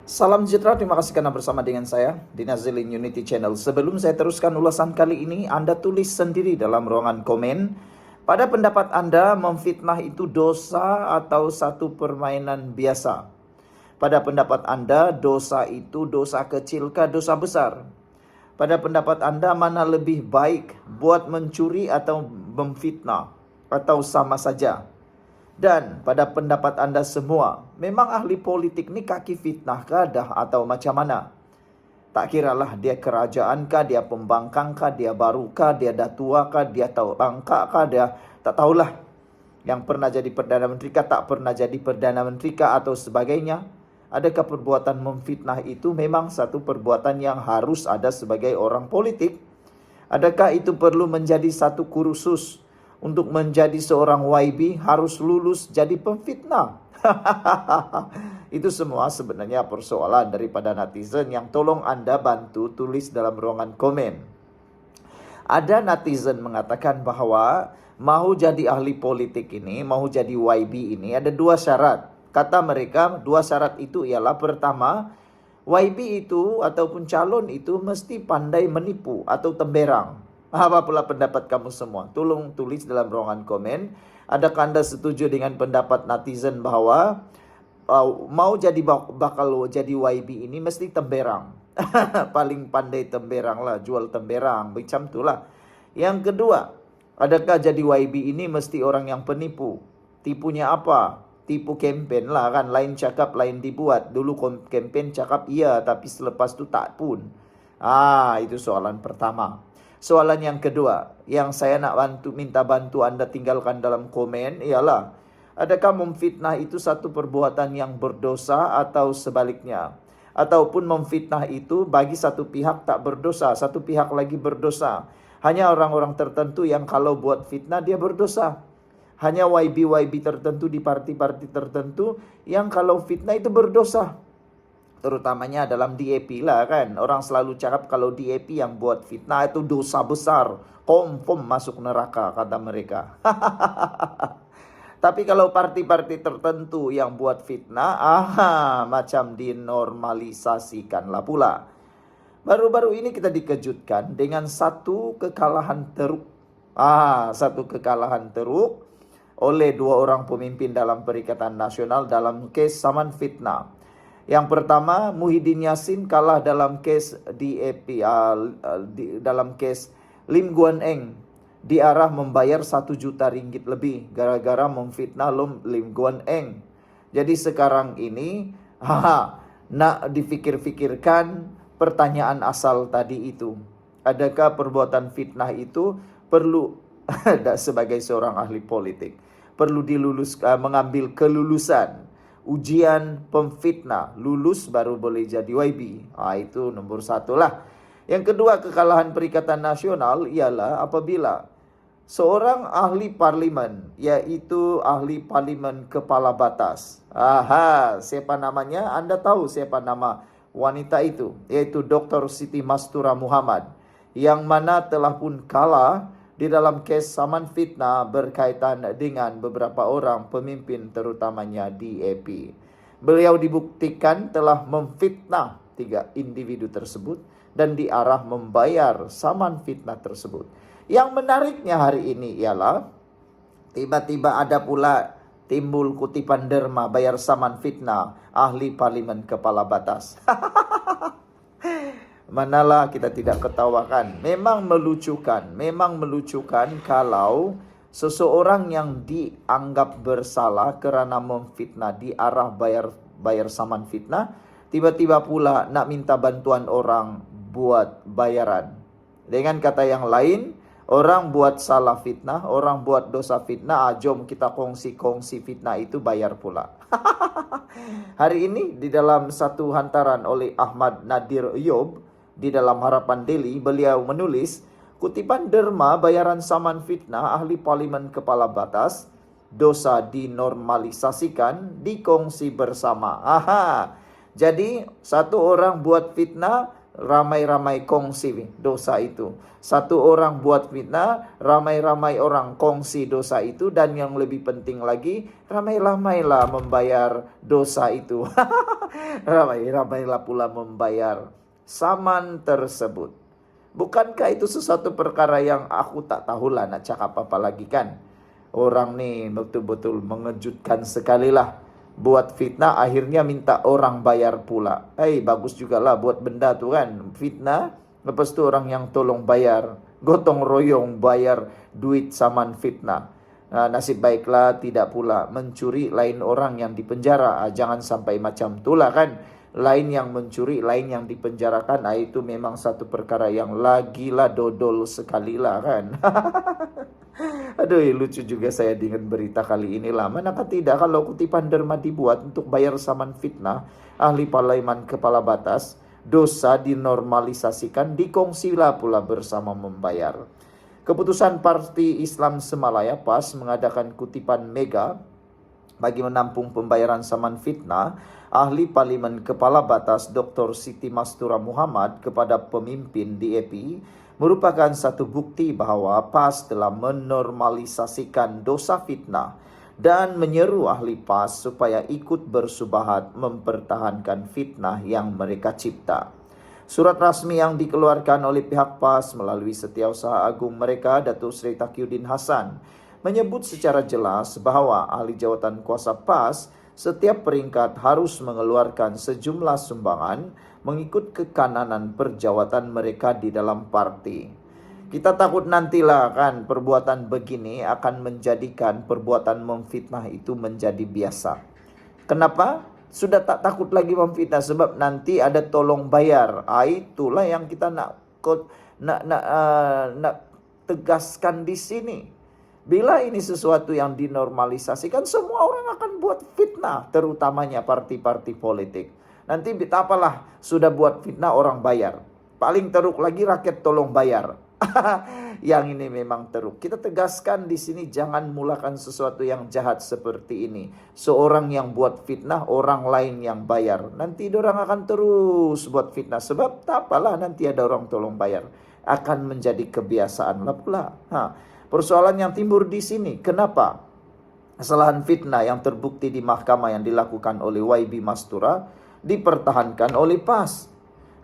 Salam sejahtera, terima kasih karena bersama dengan saya di Nazilin Unity Channel. Sebelum saya teruskan ulasan kali ini, Anda tulis sendiri dalam ruangan komen. Pada pendapat Anda, memfitnah itu dosa atau satu permainan biasa? Pada pendapat Anda, dosa itu dosa kecil kah dosa besar? Pada pendapat Anda, mana lebih baik, buat mencuri atau memfitnah? Atau sama saja? Dan pada pendapat Anda semua, memang ahli politik ni kaki fitnah kah dah atau macam mana? Tak kiralah dia kerajaan kah, dia pembangkang kah, dia baru kah, dia dah tua kah, dia tahu bangka kah, dia tak tahulah. Yang pernah jadi Perdana Menteri kah, tak pernah jadi Perdana Menteri kah atau sebagainya. Adakah perbuatan memfitnah itu memang satu perbuatan yang harus ada sebagai orang politik? Adakah itu perlu menjadi satu kursus? Untuk menjadi seorang YB harus lulus jadi pemfitnah. Itu semua sebenarnya persoalan daripada netizen yang tolong Anda bantu tulis dalam ruangan komen. Ada netizen mengatakan bahwa mau jadi ahli politik ini, mau jadi YB ini ada dua syarat. Kata mereka dua syarat itu ialah pertama, YB itu ataupun calon itu mesti pandai menipu atau temberang. Apa pula pendapat kamu semua? Tolong tulis dalam ruangan komen. Adakah Anda setuju dengan pendapat netizen bahwa mau jadi bakal jadi YB ini mesti temberang? Paling pandai temberang lah, jual temberang, macam itulah. Yang kedua, adakah jadi YB ini mesti orang yang penipu? Tipunya apa? Tipu kempen lah kan, lain cakap lain dibuat. Dulu kempen cakap iya, tapi selepas itu tak pun. Itu soalan pertama. Soalan yang kedua, yang saya nak minta bantu Anda tinggalkan dalam komen ialah, adakah memfitnah itu satu perbuatan yang berdosa atau sebaliknya? Ataupun memfitnah itu bagi satu pihak tak berdosa, satu pihak lagi berdosa. Hanya orang-orang tertentu yang kalau buat fitnah dia berdosa. Hanya YB-YB tertentu di parti-parti tertentu yang kalau fitnah itu berdosa. Terutamanya dalam DAP lah kan. Orang selalu cakap kalau DAP yang buat fitnah itu dosa besar. Confirm masuk neraka kata mereka. Tapi kalau parti-parti tertentu yang buat fitnah, macam dinormalisasikanlah pula. Baru-baru ini kita dikejutkan dengan satu kekalahan teruk. Satu kekalahan teruk oleh dua orang pemimpin dalam Perikatan Nasional dalam kes saman fitnah. Yang pertama, Muhyiddin Yassin kalah dalam kes DAP, dalam kes Lim Guan Eng. Diarah membayar 1 juta ringgit lebih gara-gara memfitnah Lim Guan Eng. Jadi sekarang ini, nak difikir-fikirkan pertanyaan asal tadi itu. Adakah perbuatan fitnah itu perlu sebagai seorang ahli politik? Perlu mengambil kelulusan. Ujian pemfitnah, lulus baru boleh jadi YB. Itu nomor satu lah. Yang kedua, kekalahan Perikatan Nasional ialah apabila seorang ahli parlimen, yaitu ahli parlimen kepala batas. Siapa namanya? Anda tahu siapa nama wanita itu? Yaitu Dr. Siti Mastura Muhammad. Yang mana telah pun kalah di dalam kes saman fitnah berkaitan dengan beberapa orang pemimpin terutamanya DAP. Beliau dibuktikan telah memfitnah 3 individu tersebut dan diarah membayar saman fitnah tersebut. Yang menariknya hari ini ialah tiba-tiba ada pula timbul kutipan derma bayar saman fitnah ahli parlimen kepala batas. Manalah kita tidak ketawakan. Memang melucukan kalau seseorang yang dianggap bersalah kerana memfitnah diarah bayar saman fitnah, tiba-tiba pula nak minta bantuan orang buat bayaran. Dengan kata yang lain, orang buat salah fitnah, orang buat dosa fitnah, jom kita kongsi fitnah itu bayar pula. Hari ini di dalam satu hantaran oleh Ahmad Nadir Eyob di dalam Harapan Daily, beliau menulis kutipan derma bayaran saman fitnah ahli parlimen kepala batas, dosa dinormalisasikan, dikongsi bersama. Jadi satu orang buat fitnah, ramai-ramai kongsi dosa itu. Satu orang buat fitnah, ramai-ramai orang kongsi dosa itu, dan yang lebih penting lagi, ramai-ramailah membayar dosa itu. Ramai-ramailah pula membayar saman tersebut. Bukankah itu sesuatu perkara yang aku tak tahulah nak cakap apa lagi kan? Orang ni betul-betul mengejutkan sekali lah. Buat fitnah akhirnya minta orang bayar pula. Bagus juga lah buat benda tu kan. Fitnah, lepas tu orang yang tolong bayar. Gotong royong bayar duit saman fitnah. Nasib baiklah tidak pula mencuri lain orang yang dipenjara. Jangan sampai macam tu lah kan. Lain yang mencuri, lain yang dipenjarakan. Itu memang satu perkara yang lagilah dodol sekali lah kan. Aduh, lucu juga saya dengan berita kali ini lah. Manakah tidak kalau kutipan derma dibuat untuk bayar saman fitnah, ahli parlemen kepala batas, dosa dinormalisasikan, dikongsilah pula bersama membayar. Keputusan Parti Islam Semalaya PAS mengadakan kutipan mega bagi menampung pembayaran saman fitnah, ahli parlimen kepala batas Dr. Siti Mastura Muhammad kepada pemimpin DAP merupakan satu bukti bahawa PAS telah menormalisasikan dosa fitnah dan menyeru ahli PAS supaya ikut bersubahat mempertahankan fitnah yang mereka cipta. Surat rasmi yang dikeluarkan oleh pihak PAS melalui Setiausaha Agung mereka, Datuk Seri Taqiyuddin Hasan, menyebut secara jelas bahawa ahli jawatan kuasa PAS setiap peringkat harus mengeluarkan sejumlah sumbangan mengikut kekananan perjawatan mereka di dalam parti. Kita takut nantilah kan perbuatan begini akan menjadikan perbuatan memfitnah itu menjadi biasa. Kenapa? Sudah tak takut lagi memfitnah sebab nanti ada tolong bayar. Itulah yang kita nak tegaskan di sini. Bila ini sesuatu yang dinormalisasikan, semua orang akan buat fitnah, terutamanya parti-parti politik. Nanti apalah, sudah buat fitnah orang bayar. Paling teruk lagi rakyat tolong bayar. Yang ini memang teruk. Kita tegaskan di sini jangan mulakan sesuatu yang jahat seperti ini. Seorang yang buat fitnah, orang lain yang bayar. Nanti orang akan terus buat fitnah. Sebab tak apalah nanti ada orang tolong bayar. Akan menjadi kebiasaan lah pula. Persoalan yang timbul di sini, kenapa kesalahan fitnah yang terbukti di mahkamah yang dilakukan oleh YB Mastura dipertahankan oleh PAS?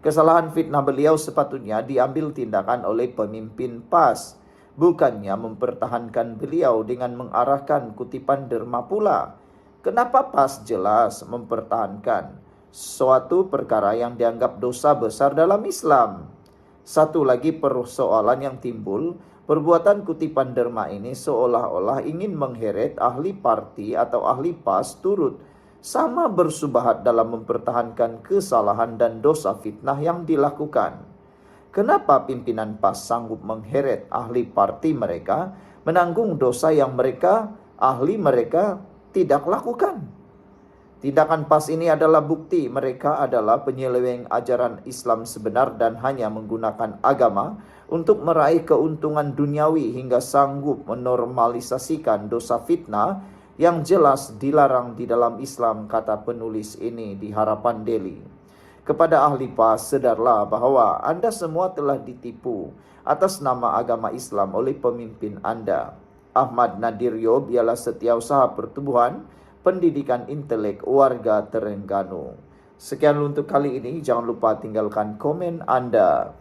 Kesalahan fitnah beliau sepatutnya diambil tindakan oleh pemimpin PAS, bukannya mempertahankan beliau dengan mengarahkan kutipan derma pula. Kenapa PAS jelas mempertahankan suatu perkara yang dianggap dosa besar dalam Islam? Satu lagi persoalan yang timbul, perbuatan kutipan derma ini seolah-olah ingin mengheret ahli parti atau ahli PAS turut sama bersubahat dalam mempertahankan kesalahan dan dosa fitnah yang dilakukan. Kenapa pimpinan PAS sanggup mengheret ahli parti mereka menanggung dosa yang ahli mereka tidak lakukan? Tindakan PAS ini adalah bukti mereka adalah penyeleweng ajaran Islam sebenar dan hanya menggunakan agama untuk meraih keuntungan duniawi hingga sanggup menormalisasikan dosa fitnah yang jelas dilarang di dalam Islam, kata penulis ini di Harapan Daily. Kepada ahli PAS, sedarlah bahawa anda semua telah ditipu atas nama agama Islam oleh pemimpin anda. Ahmad Nadir Yob ialah Setiausaha Pertubuhan Pendidikan Intelek Warga Terengganu. Sekian untuk kali ini, jangan lupa tinggalkan komen anda.